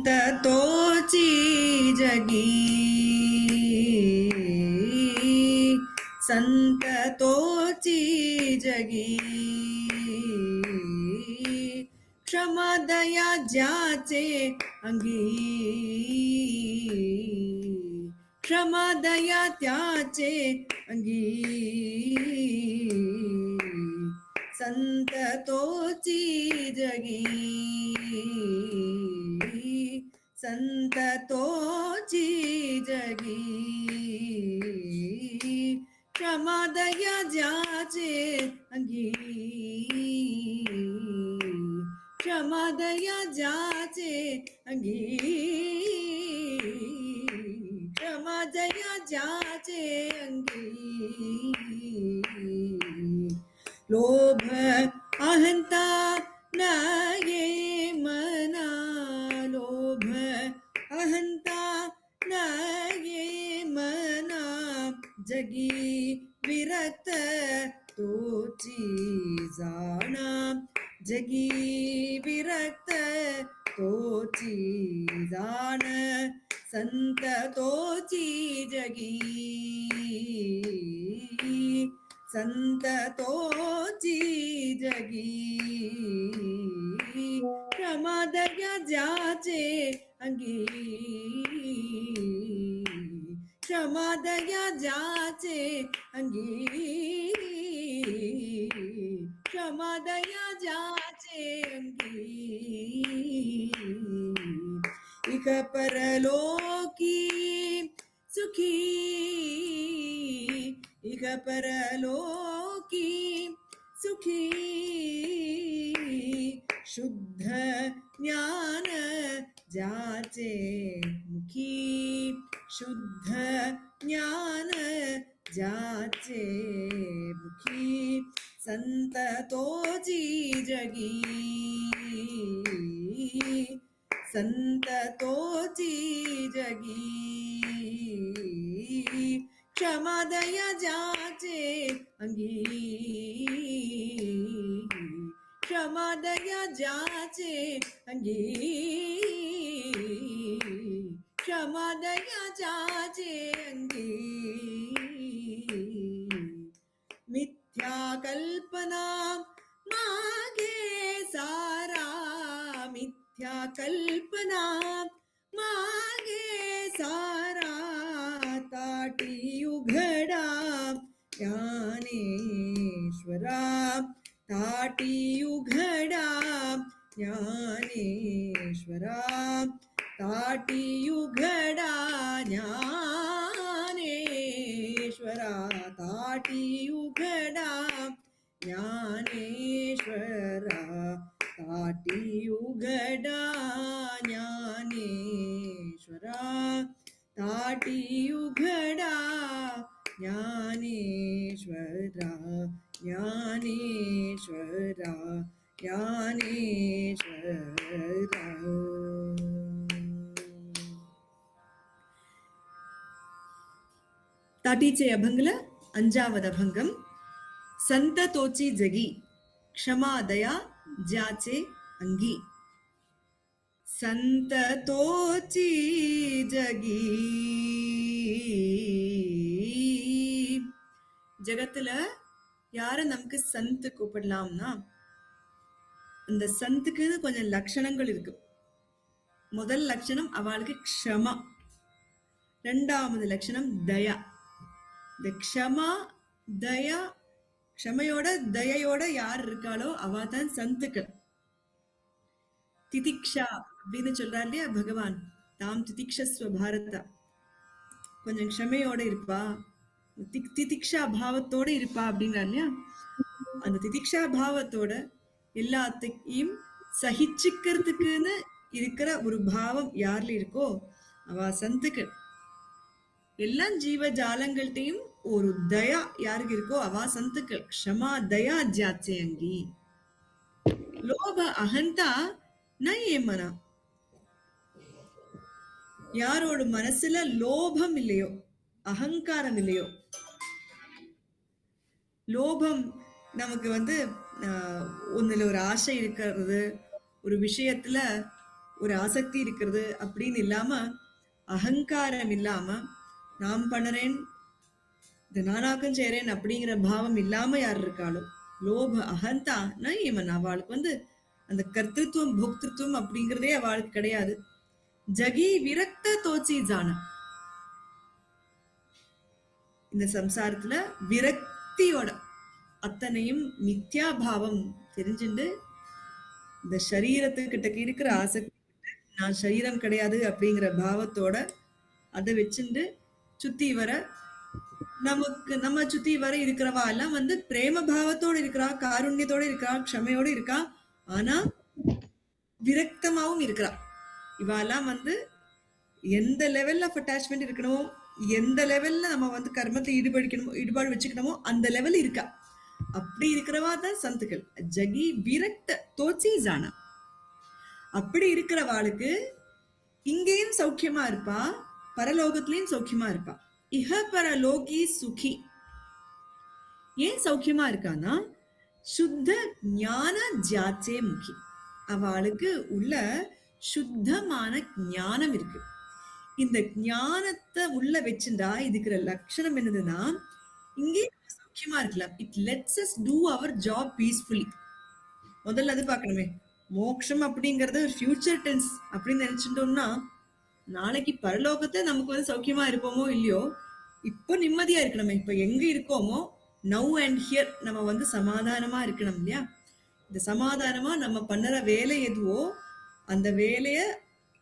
संततोची जगी, संततोची जगी, क्षमादया ज्याचे अंगी, क्षमादया त्याचे अंगी, संततोची जगी, संततोची जगी, क्षमादया ज्याचे अंगी, क्षमादया ज्याचे अंगी, क्षमादया ज्याचे अंगी, लोभ अहंता नये मना, लोभ अहंता नये मना, जगी विरक्त तोची जाना, जगी विरक्त तोची जाण, संततोची जगी, संततोची जगी, क्षमादया ज्याचे अंगी, क्षमादया ज्याचे अंगी, क्षमादया ज्याचे अंगी, इक परलोकी सुखी, इक परलोकी सुखी, शुद्ध ज्ञान ज्याचे मुखी, शुद्ध ज्ञान ज्याचे मुखी, संततोची जगी, संततोची जगी, क्षमादया ज्याचे अंगी, क्षमादया ज्याचे अंगी, क्षमादया ज्याचे अंगी, मिथ्या कल्पना मागे सारा, मिथ्या कल्पना मागे सारा, ताटी उघडा ज्ञानेश्वरा, ताटी उघडा ज्ञानेश्वरा, ताटी उघडा ज्ञानेश्वरा, ताटी उघडा ज्ञानेश्वरा, ताटी उघडा ज्ञानेश्वरा, ताटी उघडा ज्ञानेश्वरा, ज्ञानेश्वरा, ज्ञानेश्वरा. ताटीचे अभंगल अंजावद अभंगम. संततोची जगी, क्षमादया ज्याचे अंगी, संततोची जगी. ஜகத்துல யார நமக்கு சந்து கூப்பிடலாம்னா, அந்த சந்துக்கு கொஞ்சம் லட்சணங்கள் இருக்கு. முதல் லட்சணம் அவளுக்கு க்ஷமா, ரெண்டாவது லட்சணம் தயா. இந்த க்ஷமா தயா, க்ஷமையோட தயையோட யார் இருக்காளோ அவ தான் சந்துக்கள். திதிக்ஷா அப்படின்னு சொல்றாரு இல்லையா பகவான், தாம் திதிக்ஷஸ்வ பாரதா, கொஞ்சம் க்ஷமையோட இருப்பா, திதிக்ஷா பாவத்தோட இருப்பா அப்படிங்கிறார் இல்லையா. அந்த திதிக்ஷா பாவத்தோட எல்லாத்தையும் சகிச்சுக்கிறதுக்குன்னு இருக்கிற ஒரு பாவம் யார்ல இருக்கோ அவ சந்துக்கள். எல்லா ஜீவ ஜாலங்கள்ட்டையும் ஒரு தயா யாருக்கு இருக்கோ அவ சந்துக்கள். க்ஷமா தயா ஜாச்சேயங்கி. லோப அகந்தா ந ஏமனா. யாரோட மனசுல லோபம் இல்லையோ, அகங்காரம் இல்லையோ, லோபம் நமக்கு வந்து ஒண்ணுல ஒரு ஆசை இருக்கிறது, ஒரு விஷயத்துல ஒரு ஆசக்தி இருக்கிறது அப்படின்னு இல்லாம, அகங்காரம் இல்லாம, நான் பண்ணுறேன், இதை நானாக்கும் செய்றேன் அப்படிங்கிற பாவம் இல்லாம யார் இருக்காளோ, லோப அகந்தா நான் ஏமன் அவளுக்கு வந்து அந்த கர்த்திருவம் போக்திருத்துவம் அப்படிங்கிறதே அவளுக்கு கிடையாது. ஜகி விரக்த தோச்சி ஜான. இந்த சம்சாரத்துல விரக்தியோட அத்தனையும் மித்யா பாவம் தெரிஞ்சுண்டு இந்த சரீரத்துக்கிட்ட இருக்கிற ஆசக்தி, நான் சரீரம் கிடையாது அப்படிங்கிற பாவத்தோட அதை வச்சுண்டு சுத்தி வர நமக்கு நம்ம சுத்தி வர இருக்கிறவா எல்லாம் வந்து பிரேம பாவத்தோட இருக்கிறா, காருண்யத்தோட இருக்கா, க்ஷமையோட இருக்கா, ஆனா விரக்தமாவும் இருக்கிறா. இவாலாம் வந்து எந்த லெவல்ல ஆஃப் அட்டாச்மெண்ட் இருக்கணும், எந்த லெவல்ல நம்ம வந்து கர்மத்தை ஈடுபாடு வச்சுக்கணுமோ அந்த லெவல் இருக்கா. அப்படி இருக்கிறவா தான் சந்துக்கள். ஜகி விரக்த தோச்சி ஜானா. அப்படி இருக்கிறவாளுக்கு இங்கேயும் சௌக்கியமா இருப்பா, பரலோகத்திலையும் சௌக்கியமா இருப்பா. இஹ பரலோகி சுகி. ஏன் சௌக்கியமா இருக்கான்னா சுத்த ஞான ஜாச்சே முகி. அவளுக்கு உள்ள சுத்தமான ஞானம் இருக்கு. இந்த ஞானத்தை உள்ள வச்சுண்டா இதுக்கிற லட்சணம் என்னதுன்னா இங்கே சௌக்கியமா இருக்கலாம். It lets us do our job peacefully. முதல்ல அது பார்க்கணுமே. மோட்சம் அப்படிங்கறது ஒரு ஃபியூச்சர் டென்ஸ் அப்படின்னு நினைச்சுட்டோம்னா நாளைக்கு பரலோகத்தை நமக்கு வந்து சௌக்கியமா இருப்போமோ இல்லையோ, இப்போ நிம்மதியா இருக்கணுமே. இப்ப எங்க இருக்கோமோ நவ் அண்ட் ஹியர் நம்ம வந்து சமாதானமா இருக்கணும் இல்லையா. இந்த சமாதானமா நம்ம பண்ணுற வேலை எதுவோ அந்த வேலைய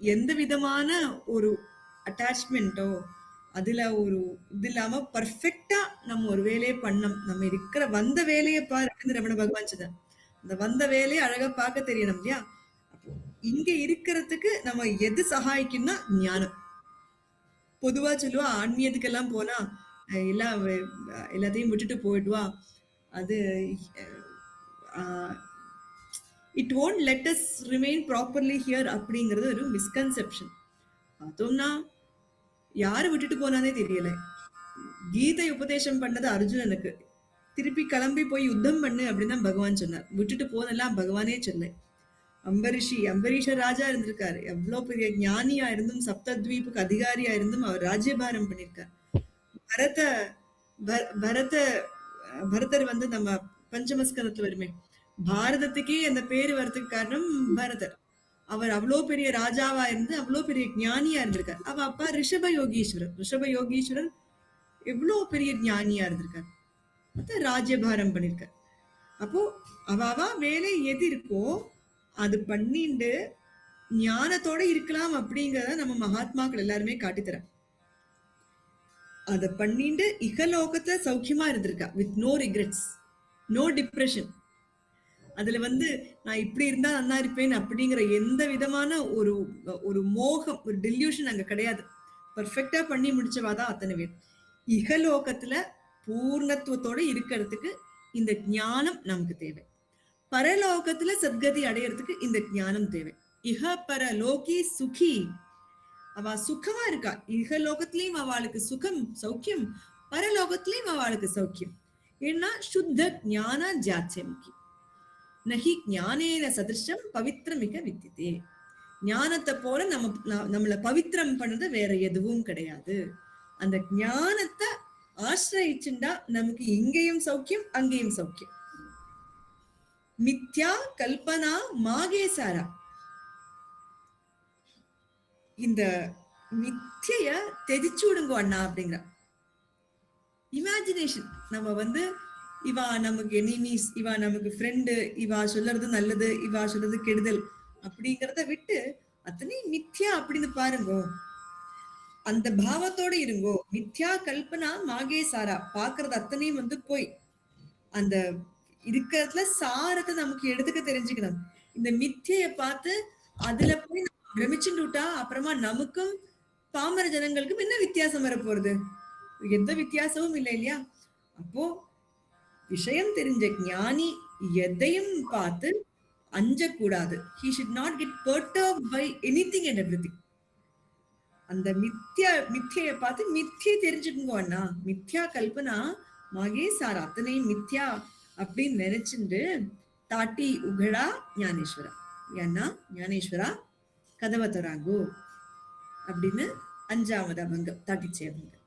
எந்த விதமான ஒரு அட்டாச்மெண்ட்டோ அதுல ஒரு இது இல்லாம பர்ஃபெக்டா நம்ம ஒரு வேலையை பண்ணோம். நம்ம இருக்கிற வந்த வேலையை பாருன்னு ரமண பகவான் சொன்னார். அந்த வந்த வேலையை அழகா பார்க்க தெரியணும் இல்லையா. இங்க இருக்கிறதுக்கு நம்ம எது சகாயிக்கும்னா ஞானம். பொதுவா சொல்லுவா ஆன்மீகத்துக்கெல்லாம் போனா எல்லாத்தையும் விட்டுட்டு போயிடுவா, அது it won't let us remain properly here அப்படிங்கிறது ஒரு மிஸ்கன்செப்ஷன். பார்த்தோம்னா யாரு விட்டுட்டு போனானே தெரியல. கீதை உபதேசம் பண்ணது அர்ஜுனனுக்கு, திருப்பி கிளம்பி போய் யுத்தம் பண்ணு அப்படின்னு தான் பகவான் சொன்னார். விட்டுட்டு போனெல்லாம் பகவானே சொல்ல. அம்பரீஷ ராஜா இருந்திருக்காரு, எவ்வளவு பெரிய ஞானியா இருந்தும் சப்தத்வீபுக்கு அதிகாரியா இருந்தும் அவர் ராஜ்யபாரம் பண்ணிருக்கார். பரதர் வந்து நம்ம பஞ்சமஸ்கரத்துல வருமே, பாரதத்துக்கே அந்த பேரு வர்றதுக்கு காரணம் பரதர். அவர் அவ்வளோ பெரிய ராஜாவா இருந்து அவ்வளோ பெரிய ஞானியா இருந்திருக்கார். அவ அப்பா ரிஷப யோகீஸ்வரர் எவ்வளோ பெரிய ஞானியா இருந்திருக்கார், ராஜ்யபாரம் பண்ணிருக்கார். அப்போ அவ வேலை எது இருக்கோ அது பண்ணிண்டு ஞானத்தோட இருக்கலாம் அப்படிங்கிறத நம்ம மகாத்மாக்கள் எல்லாருமே காட்டித்தர. அதை பண்ணிட்டு இகலோகத்துல சௌக்கியமா இருந்திருக்கா, with no regrets, no depression. அதுல வந்து நான் இப்படி இருந்தா நல்லா இருப்பேன் அப்படிங்கிற எந்த விதமான ஒரு ஒரு மோகம், ஒரு டெல்யூஷன் அங்க கிடையாது. பர்ஃபெக்டா பண்ணி முடிச்சவாதான் அத்தனை பேர். இகலோகத்துல பூர்ணத்துவத்தோட இருக்கிறதுக்கு இந்த ஞானம் நமக்கு தேவை. பரலோகத்துல சத்கதி அடையறதுக்கு இந்த ஞானம் தேவை. இஹ பரலோகி சுகி. அவ சுகமா இருக்கா. இகலோகத்திலையும் அவளுக்கு சுகம் சௌக்கியம், பரலோகத்திலையும் அவளுக்கு சௌக்கியம். ஏன்னா சுத்த ஞான ஜாச்சமுகி. நகி ஞானேன சதிருஷம் பவித்திரமிக வித்திதே. ஞானத்தை போல நம்மளை பவித்திரம் பண்ணது வேற எதுவும் கிடையாது. அந்த ஞானத்தை ஆசிரிச்சுண்டா நமக்கு இங்கேயும் சௌக்கியம் அங்கேயும் சௌக்கியம். மித்யா கல்பனா மாகேசாரா. இந்த மித்திய தெதிச்சு விடுங்கோ அண்ணா அப்படிங்கிற இமேஜினேஷன். நம்ம வந்து இவா நமக்கு எனிமீஸ், இவா நமக்கு ஃப்ரெண்டு, இவா சொல்றது நல்லது, இவா சொல்றது கெடுதல் அப்படிங்கிறத விட்டு அத்தனை மித்யா அப்படின்னு பாருங்கோ, அந்த பாவத்தோட இருங்கோ. மித்யா கல்பனா மாகேசாரா. பாக்குறது அத்தனையும் வந்து போய் அந்த இருக்கிறதுல சாரத்தை நமக்கு எடுத்துக்க தெரிஞ்சுக்கணும். இந்த மித்தியை பார்த்து அதுல போய் பிரமிச்சுட்டா அப்புறமா நமக்கும் பாமர ஜனங்களுக்கும் என்ன வித்தியாசம் வர போறது? எந்த வித்தியாசமும் இல்லை இல்லையா? அப்போ விஷயம் தெரிஞ்ச ஞானி எதையும் பார்த்து அஞ்சக்கூடாது. He should not get perturbed by anything and everything. அந்த மித்தியை பார்த்து மித்தியை தெரிஞ்சுக்கோங்க அண்ணா. மித்யா கல்பனா மகேசார் அத்தனையும் மித்யா அப்படின்னு நினைச்சுட்டு தாட்டி உகடா ஞானேஸ்வரா, ஏன்னா ஞானேஸ்வரா கதவை தராங்கோ அப்படின்னு 5வது அபங்கம் தாட்டிச்சே அபங்கம்.